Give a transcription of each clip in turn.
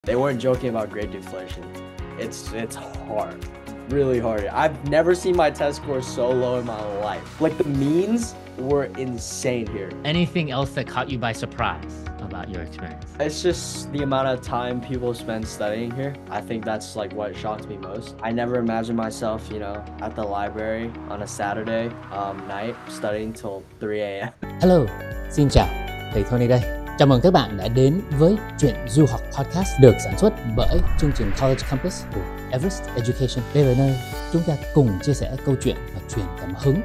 They weren't joking about grade deflation. It's hard, really hard. I've never seen my test score so low in my life. Like the means were insane here. Anything else that caught you by surprise about your experience? It's just the amount of time people spend studying here. I think that's like what shocked me most. I never imagined myself, at the library on a Saturday night studying till 3 a.m. Hello, xin chào, thầy Tony đây. Chào mừng các bạn đã đến với Chuyện Du Học Podcast được sản xuất bởi chương trình College Campus của Everest Education. Đây là nơi chúng ta cùng chia sẻ câu chuyện và truyền cảm hứng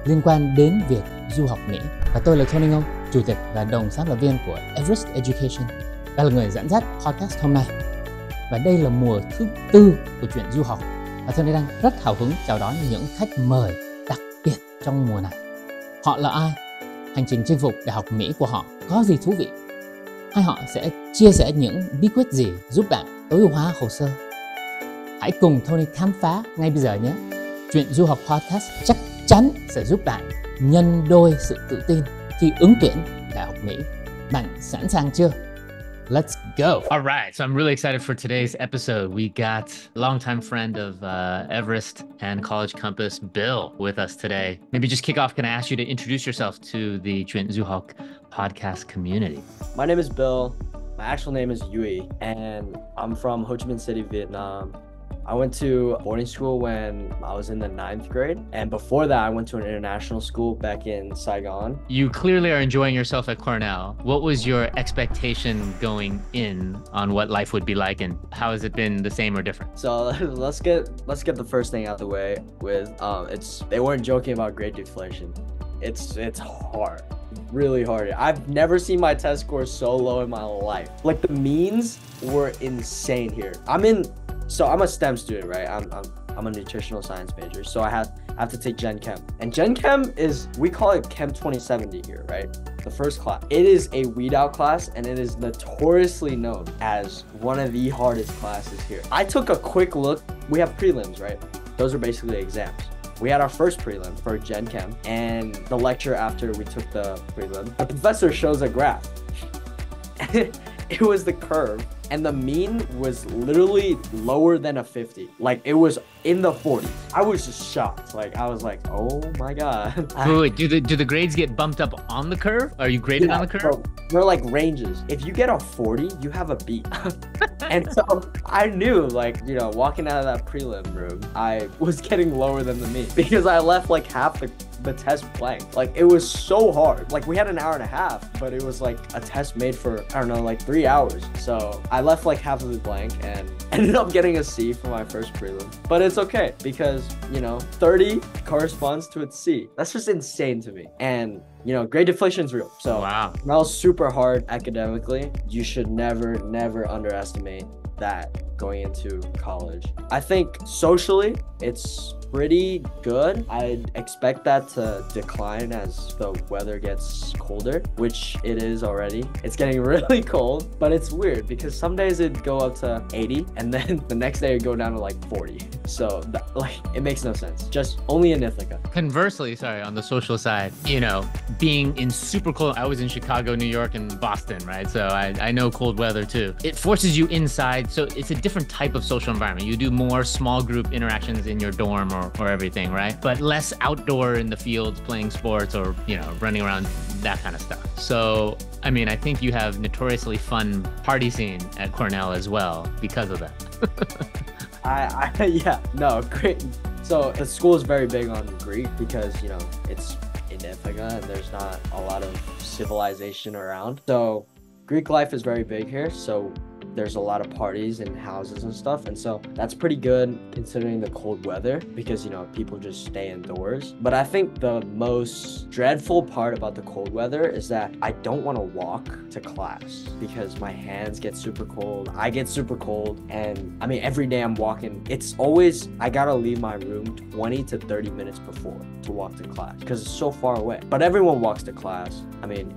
liên quan đến việc du học Mỹ. Và tôi là Tony Ngô, chủ tịch và đồng sáng lập viên của Everest Education. Đã là người dẫn dắt podcast hôm nay. Và đây là mùa thứ 4 của Chuyện Du Học. Và Tony đang rất hào hứng chào đón những khách mời đặc biệt trong mùa này. Họ là ai? Hành trình chinh phục Đại học Mỹ của họ có gì thú vị? Hay họ sẽ chia sẻ những bí quyết gì giúp bạn tối ưu hóa hồ sơ? Hãy cùng Tony khám phá ngay bây giờ nhé. Chuyện Du Học Podcast chắc chắn sẽ giúp bạn nhân đôi sự tự tin khi ứng tuyển Đại học Mỹ. Bạn sẵn sàng chưa? Let's go. All right. So I'm really excited for today's episode. We got a longtime friend of Everest and College Campus, Bill, with us today. Maybe just kick off. Can I ask you to introduce yourself to the Chuyện Du Học podcast community? My name is Bill. My actual name is Duy, and I'm from Ho Chi Minh City, Vietnam. I went to boarding school when I was in the 9th grade. And before that, I went to an international school back in Saigon. You clearly are enjoying yourself at Cornell. What was your expectation going in on what life would be like, and how has it been the same or different? So let's get the first thing out of the way with they weren't joking about grade deflation. It's hard, really hard. I've never seen my test score so low in my life. Like the means were insane here. So I'm a STEM student, right? I'm a nutritional science major, so I have to take Gen Chem. And Gen Chem we call it Chem 2070 here, right? The first class. It is a weed out class, and it is notoriously known as one of the hardest classes here. I took a quick look. We have prelims, right? Those are basically exams. We had our first prelim for Gen Chem, and the lecture after we took the prelim, the professor shows a graph. It was the curve, and the mean was literally lower than a 50. Like it was in the 40s. I was just shocked. Like I was like, oh my god. Wait, do the grades get bumped up on the curve? Are you graded on the curve? So they're like ranges. If you get a 40, you have a B. And so I knew, walking out of that prelim room, I was getting lower than the mean because I left like half the test blank. Like it was so hard. Like we had an hour and a half, but it was like a test made for, I don't know, like 3 hours. So I left like half of it blank and ended up getting a C for my first prelim. But it's okay because, 30 corresponds to a C. That's just insane to me. And grade deflation is real. So wow. That was super hard academically. You should never underestimate that going into college. I think socially, it's pretty good. I'd expect that to decline as the weather gets colder, which it is already. It's getting really cold, but it's weird because some days it'd go up to 80 and then the next day it'd go down to like 40. So it makes no sense. Just only in Ithaca. Conversely, on the social side, being in super cold, I was in Chicago, New York, and Boston, right? So I know cold weather too. It forces you inside. So it's a different type of social environment. You do more small group interactions in your dorm or everything, right? But less outdoor in the fields playing sports or, running around, that kind of stuff. So, I think you have notoriously fun party scene at Cornell as well because of that. Great. So the school is very big on Greek because, it's in Ithaca and there's not a lot of civilization around. So Greek life is very big here. So there's a lot of parties and houses and stuff, and so that's pretty good considering the cold weather because people just stay indoors. But I think the most dreadful part about the cold weather is that I don't want to walk to class because my hands get super cold, I get super cold, and every day I'm walking, it's always I gotta leave my room 20 to 30 minutes before to walk to class because it's so far away. But everyone walks to class.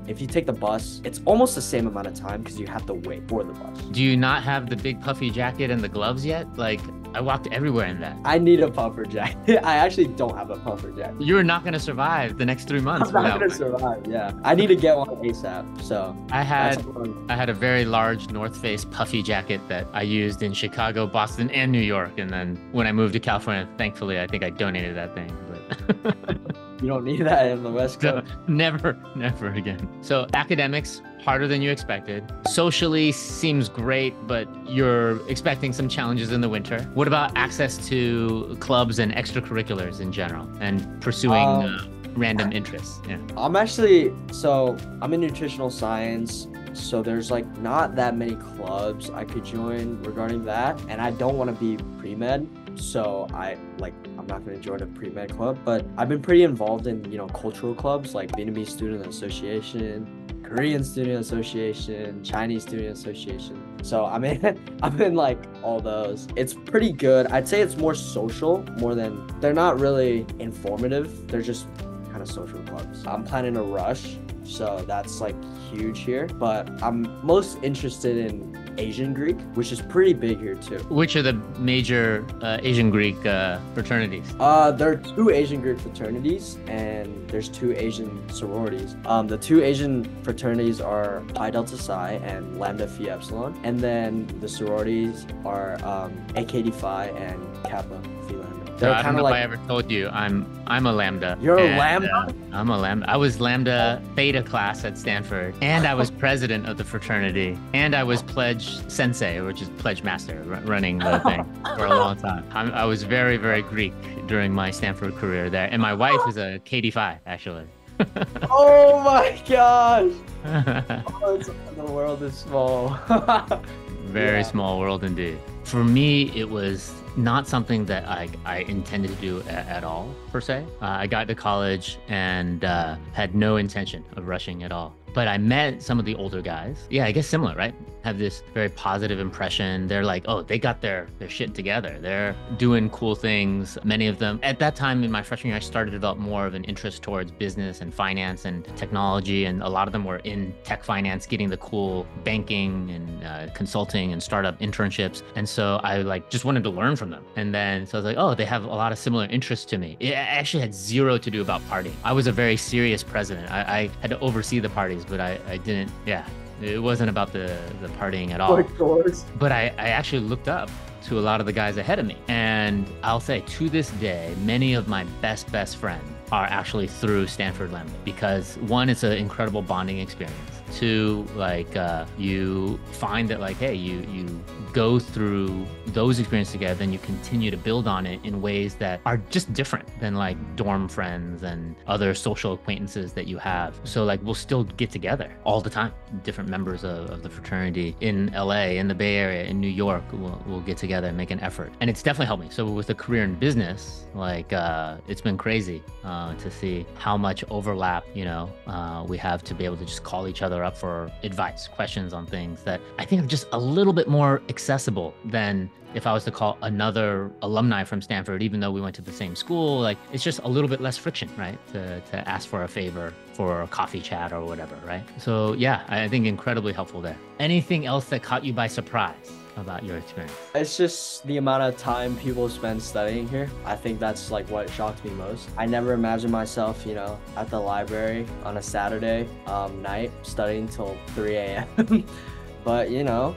If you take the bus, it's almost the same amount of time because you have to wait for the bus. Do you not have the big puffy jacket and the gloves yet? Like I walked everywhere in that. I need a puffer jacket. I actually don't have a puffer jacket. You're not going to survive the next 3 months. I'm not going to survive, yeah. I need to get one ASAP, so. I had a very large North Face puffy jacket that I used in Chicago, Boston, and New York. And then when I moved to California, thankfully, I think I donated that thing. But you don't need that in the West Coast. Never again. So academics, harder than you expected. Socially seems great, but you're expecting some challenges in the winter. What about access to clubs and extracurriculars in general and pursuing random interests? Yeah. I'm in nutritional science. So there's like not that many clubs I could join regarding that. And I don't want to be pre-med. So I'm not going to join a pre-med club, but I've been pretty involved in, cultural clubs like Vietnamese Student Association, Korean Student Association, Chinese Student Association. So I'm in like all those. It's pretty good. I'd say it's more social more than, they're not really informative. They're just kind of social clubs. I'm planning a rush, so that's like huge here, but I'm most interested in Asian Greek, which is pretty big here too. Which are the major Asian Greek fraternities? There are 2 Asian Greek fraternities and there's 2 Asian sororities. The 2 Asian fraternities are Pi Delta Psi and Lambda Phi Epsilon, and then the sororities are AKD Phi and Kappa Phi Lambda. I don't know if I ever told you, I'm a Lambda. You're a Lambda? I'm a Lambda. I was Lambda Theta class at Stanford, and I was president of the fraternity, and I was pledge sensei, which is pledge master, running the thing for a long time. I was very, very Greek during my Stanford career there, and my wife is a KD Phi, actually. Oh my gosh! The world is small. Very small world indeed. For me, it was not something that I intended to do at all, per se. I got to college and had no intention of rushing at all. But I met some of the older guys. Yeah, I guess similar, right? Have this very positive impression. They're like, oh, they got their shit together. They're doing cool things. Many of them, at that time in my freshman year, I started to develop more of an interest towards business and finance and technology. And a lot of them were in tech finance, getting the cool banking and consulting and startup internships. And so I just wanted to learn from them. And then, so I was like, oh, they have a lot of similar interests to me. It actually had zero to do about partying. I was a very serious president. I had to oversee the parties, but I didn't, it wasn't about the partying at all. Of course. But I actually looked up to a lot of the guys ahead of me. And I'll say to this day, many of my best friends are actually through Stanford Lambda, because 1, it's an incredible bonding experience. 2, you find that hey, you go through those experiences together, then you continue to build on it in ways that are just different than dorm friends and other social acquaintances that you have. So we'll still get together all the time. Different members of the fraternity in LA, in the Bay Area, in New York, we'll get together and make an effort. And it's definitely helped me. So with a career in business, it's been crazy to see how much overlap, we have to be able to just call each other up for advice, questions on things that I think are just a little bit more accessible than if I was to call another alumni from Stanford, even though we went to the same school. It's just a little bit less friction, right? To ask for a favor for a coffee chat or whatever, right? So yeah, I think incredibly helpful there. Anything else that caught you by surprise about your experience? It's just the amount of time people spend studying here. I think that's what shocked me most. I never imagined myself, at the library on a Saturday night studying till 3 a.m. But,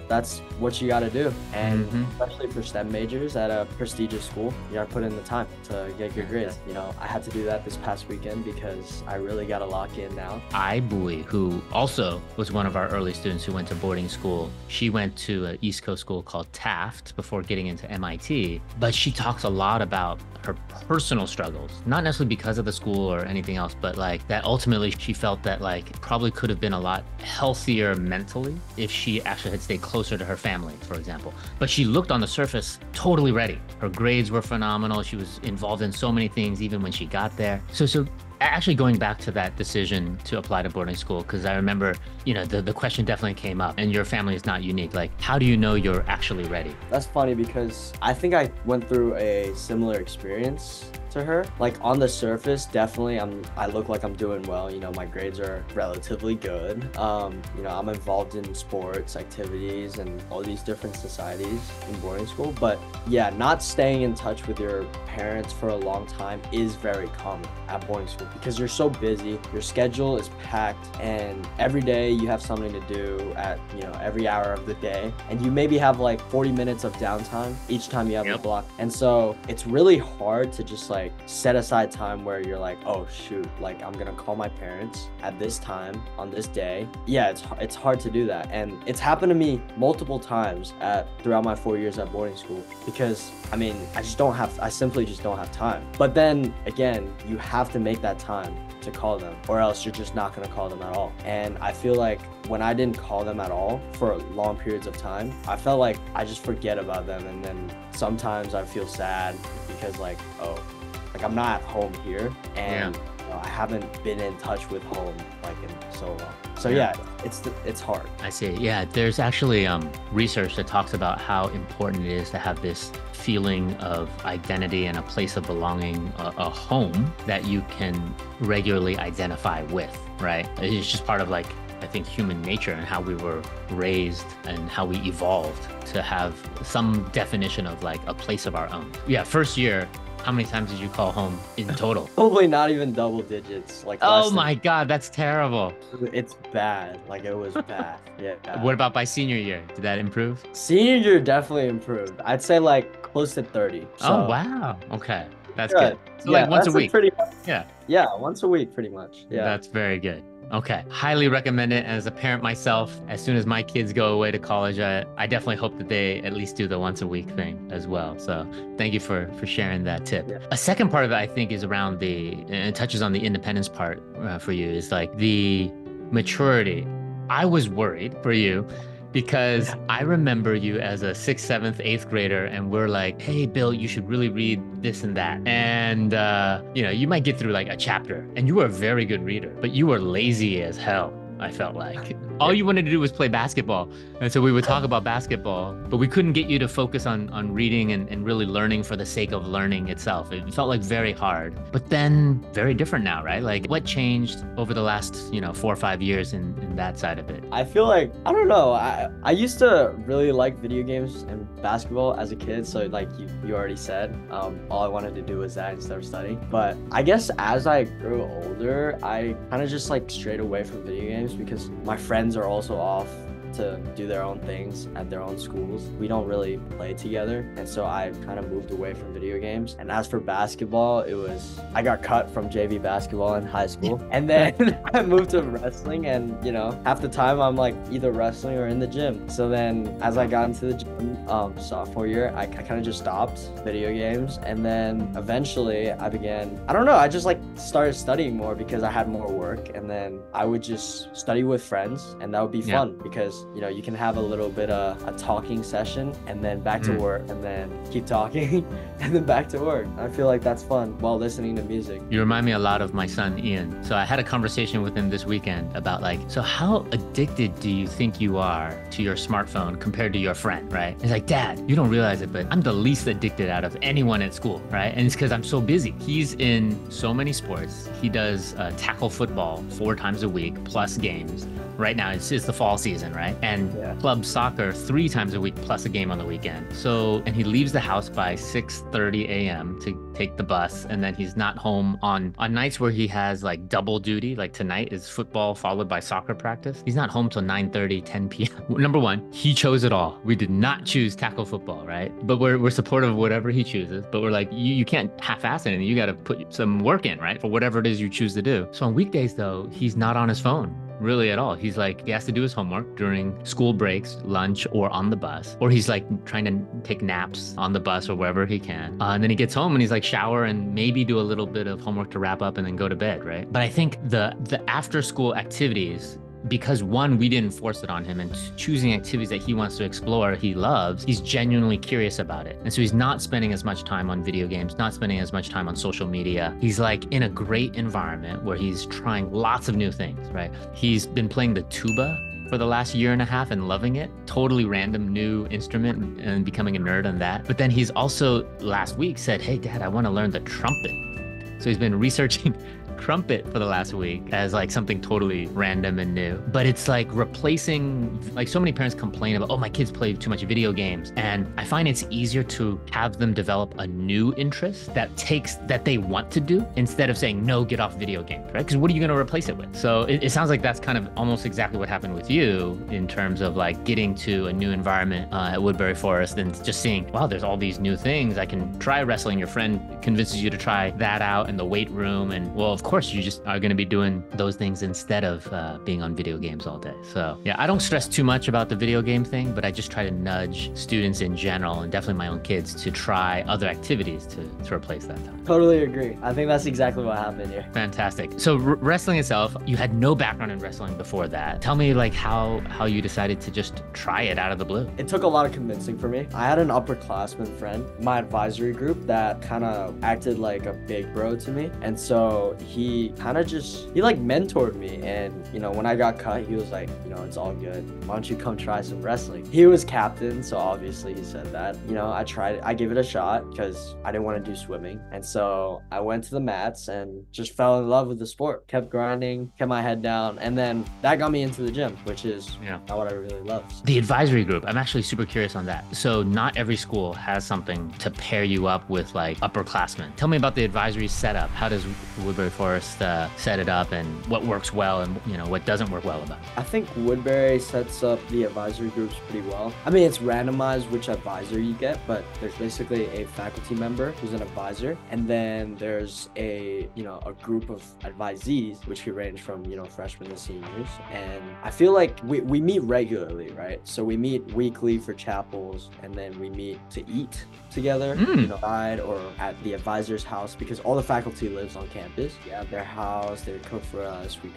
that's what you got to do. And especially for STEM majors at a prestigious school, you got to put in the time to get good grades. I had to do that this past weekend because I really got to lock in now. Bui, who also was one of our early students who went to boarding school, she went to an East Coast school called Taft before getting into MIT. But she talks a lot about her personal struggles, not necessarily because of the school or anything else, but that ultimately she felt that probably could have been a lot healthier mentally if she actually had stayed closer to her family, for example. But she looked on the surface totally ready. Her grades were phenomenal. She was involved in so many things even when she got there. So actually going back to that decision to apply to boarding school, because I remember, the question definitely came up, and your family is not unique. How do you know you're actually ready? That's funny because I think I went through a similar experience to her. Like on the surface, definitely I look like I'm doing well. You know, my grades are relatively good. You know, I'm involved in sports, activities, and all these different societies in boarding school. But yeah, not staying in touch with your parents for a long time is very common at boarding school because you're so busy, your schedule is packed, and every day you have something to do at, you know, every hour of the day, and you maybe have like 40 minutes of downtime each time you have a block. And so it's really hard to just like set aside time where you're like, oh shoot, like I'm gonna call my parents at this time on this day. Yeah, it's hard to do that, and it's happened to me multiple times throughout my 4 years at boarding school because I mean, I simply just don't have time. But then again, you have to make that time to call them, or else you're just not going to call them at all. And I feel like when I didn't call them at all for long periods of time, I felt like I just forget about them, and then sometimes I feel sad because like, oh, like I'm not at home here, and you know, I haven't been in touch with home like in so long. So yeah, it's hard. I see. Yeah, there's actually research that talks about how important it is to have this feeling of identity and a place of belonging, a home that you can regularly identify with, right? It's just part of like, I think, human nature and how we were raised and how we evolved to have some definition of like a place of our own. Yeah, first year, how many times did you call home in total? Probably not even double digits. Like, oh my God, that's terrible. It's bad. Like, it was bad. Yeah. What about by senior year? Did that improve? Senior year definitely improved. I'd say like close to 30. So. Oh, wow. Okay. That's good. So yeah, like once a week. Yeah, once a week pretty much. Yeah. That's very good. Okay. Highly recommend it. As a parent myself, as soon as my kids go away to college, I definitely hope that they at least do the once a week thing as well. So thank you for sharing that tip. Yeah. A second part of it, I think, is around and it touches on the independence part for you, is like the maturity. I was worried for you because I remember you as a 6th, 7th, 8th grader, and we're like, hey, Bill, you should really read this and that. And, you know, you might get through like a chapter, and you were a very good reader, but you were lazy as hell. I felt like all you wanted to do was play basketball. And so we would talk about basketball, but we couldn't get you to focus on reading and really learning for the sake of learning itself. It felt like very hard, but then very different now, right? Like what changed over the last, 4 or 5 years in that side of it? I feel like, I don't know. I used to really like video games and basketball as a kid. So like you already said, all I wanted to do was that instead of studying. But I guess as I grew older, I kind of just like strayed away from video games because my friends are also off to do their own things at their own schools. We don't really play together, and so I kind of moved away from video games. And as for basketball, I got cut from JV basketball in high school, and then I moved to wrestling, and half the time I'm like either wrestling or in the gym. So then as I got into the gym sophomore year, I kind of just stopped video games, and then eventually I just like started studying more because I had more work, and then I would just study with friends, and that would be fun because you can have a little bit of a talking session and then back to work and then keep talking and then back to work. I feel like that's fun while listening to music. You remind me a lot of my son, Ian. So I had a conversation with him this weekend about so how addicted do you think you are to your smartphone compared to your friend, right? He's like, Dad, you don't realize it, but I'm the least addicted out of anyone at school, right? And it's because I'm so busy. He's in so many sports. He does tackle football 4 times a week plus games. Right now, it's the fall season, right? And club soccer 3 times a week plus a game on the weekend. And he leaves the house by 6:30 a.m. to take the bus. And then he's not home on nights where he has like double duty. Like tonight is football followed by soccer practice. He's not home till 9:30, 10 p.m. Number one, he chose it all. We did not choose tackle football, right? But we're supportive of whatever he chooses. But we're like, you can't half-ass anything. You got to put some work in, right? For whatever it is you choose to do. So on weekdays though, he's not on his phone really at all. He's like, he has to do his homework during school breaks, lunch, or on the bus, or he's like trying to take naps on the bus or wherever he can. And then he gets home and he's like shower and maybe do a little bit of homework to wrap up and then go to bed, right? But I think the after school activities, because one, we didn't force it on him, and choosing activities that he wants to explore, he loves, he's genuinely curious about it. And so he's not spending as much time on video games, not spending as much time on social media. He's like in a great environment where he's trying lots of new things, right? He's been playing the tuba for the last year and a half and loving it. Totally random new instrument and becoming a nerd on that. But then he's also last week said, hey, Dad, I want to learn the trumpet. So he's been researching trumpet for the last week as like something totally random and new. But it's like replacing, like so many parents complain about, oh, my kids play too much video games. And I find it's easier to have them develop a new interest that they want to do instead of saying, no, get off video games, right? Because what are you going to replace it with? So it sounds like that's kind of almost exactly what happened with you in terms of like getting to a new environment at Woodbury Forest and just seeing, wow, there's all these new things. I can try wrestling. Your friend convinces you to try that out in the weight room. And well, of course, you just are going to be doing those things instead of being on video games all day. So yeah, I don't stress too much about the video game thing, but I just try to nudge students in general and definitely my own kids to try other activities to replace that time. Totally agree. I think that's exactly what happened here. Fantastic. So wrestling itself, you had no background in wrestling before that. Tell me like how you decided to just try it out of the blue. It took a lot of convincing for me. I had an upperclassman friend, my advisory group, that kind of acted like a big bro to me. And so he like mentored me. And, you know, when I got cut, he was like, you know, it's all good. Why don't you come try some wrestling? He was captain, so obviously he said that. You know, I tried it. I gave it a shot because I didn't want to do swimming. And so I went to the mats and just fell in love with the sport. Kept grinding, kept my head down. And then that got me into the gym, which is not what I really love. The advisory group, I'm actually super curious on that. So not every school has something to pair you up with like upperclassmen. Tell me about the advisory setup. How does Woodbury Forest set it up and what works well and, you know, what doesn't work well about it? I think Woodbury sets up the advisory groups pretty well. I mean, it's randomized which advisor you get, but there's basically a faculty member who's an advisor. And then there's a group of advisees, which could range from, you know, freshmen to seniors. And I feel like we meet regularly, right? So we meet weekly for chapels, and then we meet to eat together, you know, or at the advisor's house, because all the faculty lives on campus. We have their house, they cook for us, we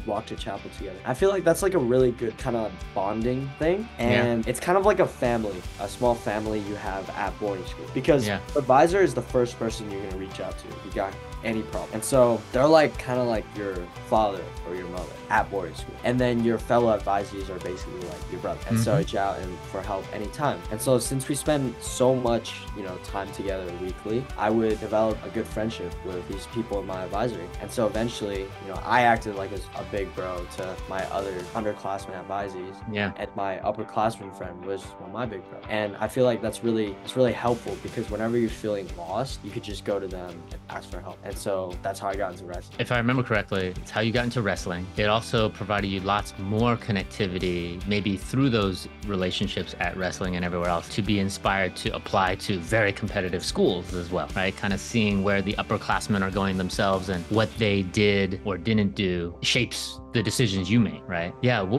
walk to chapel together. I feel like that's like a really good kind of bonding thing. And it's kind of like a family, a small family you have at boarding school, because the advisor is the first person you're going to reach out to if you got any problem. And so they're like kind of like your father or your mother at boarding school. And then your fellow advisees are basically like your brother. And so reach out and for help anytime. And so since we spend so much, you know, time together weekly, I would develop a good friendship with these people in my advisory. And so eventually, you know, I acted like a big bro to my other underclassmen advisees. Yeah. And my upperclassman friend was my big bro. And I feel like it's really helpful, because whenever you're feeling lost, you could just go to them and ask for help. And so that's how I got into wrestling. If I remember correctly, it's how you got into wrestling. It also provided you lots more connectivity, maybe through those relationships at wrestling and everywhere else, to be inspired to apply to very competitive schools as well, right? Kind of seeing where the upperclassmen are going themselves and what they did or didn't do shapes the decisions you make, right? Yeah.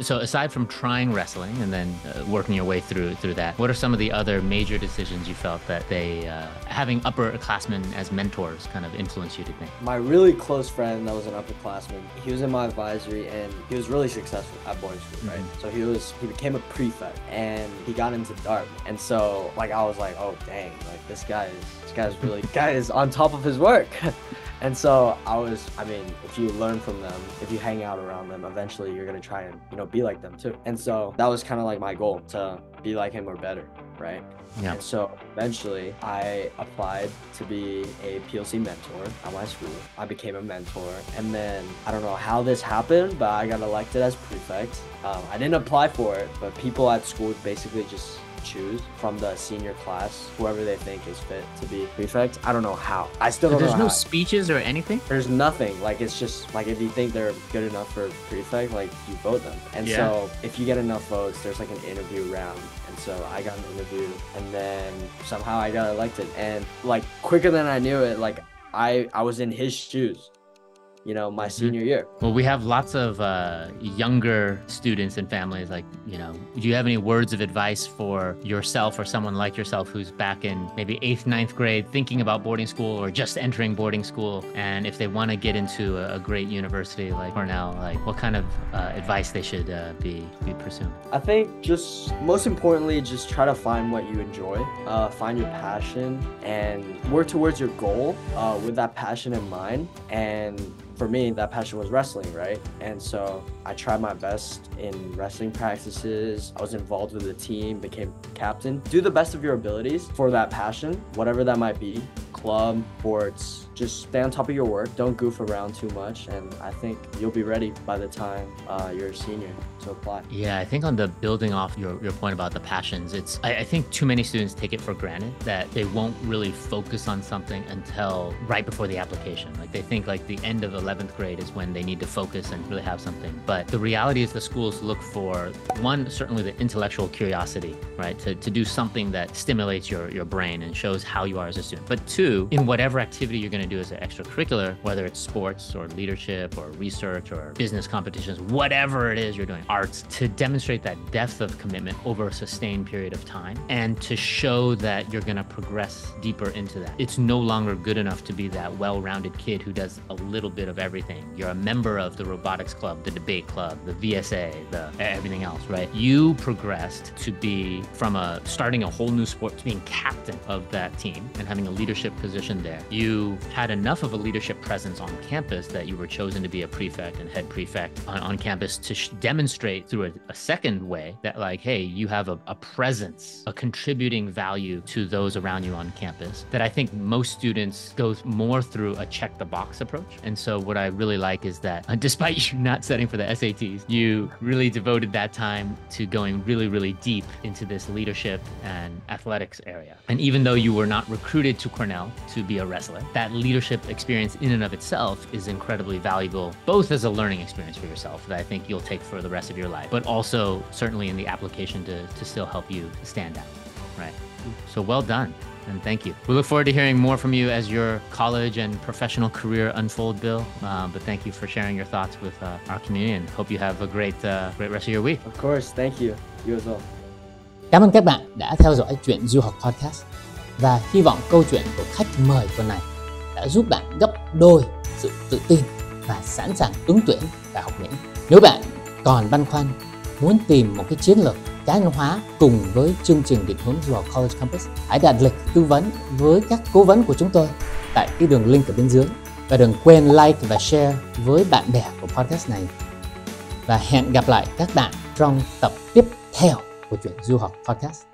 So aside from trying wrestling and then working your way through that, what are some of the other major decisions you felt that having upperclassmen as mentors kind of influenced you to think? My really close friend that was an upperclassman, he was in my advisory and he was really successful at boarding school, right? So he became a prefect and he got into Dart. And so like I was like, oh dang, like this guy is on top of his work. And so if you learn from them, if you hang out around them, eventually you're going to try and, you know, be like them too. And so that was kind of like my goal, to be like him or better, right? Yeah. And so eventually I applied to be a PLC mentor at my school. I became a mentor. And then I don't know how this happened, but I got elected as prefect. I didn't apply for it, but people at school basically just choose from the senior class whoever they think is fit to be prefect. I don't know how. I still don't know how. There's no speeches or anything? There's nothing. Like, it's just like, if you think they're good enough for prefect, like, you vote them. And so if you get enough votes, there's like an interview round. And so I got an interview, and then somehow I got elected. And like quicker than I knew it, like I was in his shoes, you know, my senior year. Well, we have lots of younger students and families. Like, you know, do you have any words of advice for yourself or someone like yourself who's back in maybe 8th, 9th grade thinking about boarding school or just entering boarding school? And if they want to get into a great university like Cornell, like what kind of advice they should be pursuing? I think just most importantly, just try to find what you enjoy, find your passion and work towards your goal with that passion in mind. And for me, that passion was wrestling, right? And so I tried my best in wrestling practices. I was involved with the team, became captain. Do the best of your abilities for that passion, whatever that might be. Club, sports, just stay on top of your work. Don't goof around too much. And I think you'll be ready by the time you're a senior to apply. Yeah, I think on the building off your point about the passions, I think too many students take it for granted that they won't really focus on something until right before the application. Like they think like the end of 11th grade is when they need to focus and really have something. But the reality is the schools look for, one, certainly the intellectual curiosity, right? To do something that stimulates your brain and shows how you are as a student. But two, in whatever activity you're going to do as an extracurricular, whether it's sports or leadership or research or business competitions, whatever it is you're doing, arts, to demonstrate that depth of commitment over a sustained period of time and to show that you're going to progress deeper into that. It's no longer good enough to be that well-rounded kid who does a little bit of everything. You're a member of the robotics club, the debate club, the VSA, the everything else, right? You progressed to be from starting a whole new sport to being captain of that team and having a leadership position there. You had enough of a leadership presence on campus that you were chosen to be a prefect and head prefect on campus to demonstrate through a second way that like, hey, you have a presence, a contributing value to those around you on campus that I think most students go more through a check the box approach. And so what I really like is that despite you not studying for the SATs, you really devoted that time to going really, really deep into this leadership and athletics area. And even though you were not recruited to Cornell to be a wrestler, that leadership experience in and of itself is incredibly valuable, both as a learning experience for yourself that I think you'll take for the rest of your life, but also certainly in the application to still help you stand out, right? So well done. And thank you. We look forward to hearing more from you as your college and professional career unfold, Bill. But thank you for sharing your thoughts with our community and hope you have a great rest of your week. Of course, thank you. You as well. Cảm ơn các bạn đã theo dõi Chuyện Du Học Podcast và hy vọng câu chuyện của khách mời tuần này đã giúp bạn gấp đôi sự tự tin và sẵn sàng ứng tuyển Đại học Mỹ. Nếu bạn còn băn khoăn muốn tìm một cái chiến lược cá nhân hóa cùng với chương trình định hướng du học College Campus, hãy đặt lịch tư vấn với các cố vấn của chúng tôi tại cái đường link ở bên dưới. Và đừng quên like và share với bạn bè của podcast này. Và hẹn gặp lại các bạn trong tập tiếp theo của Chuyện Du Học Podcast.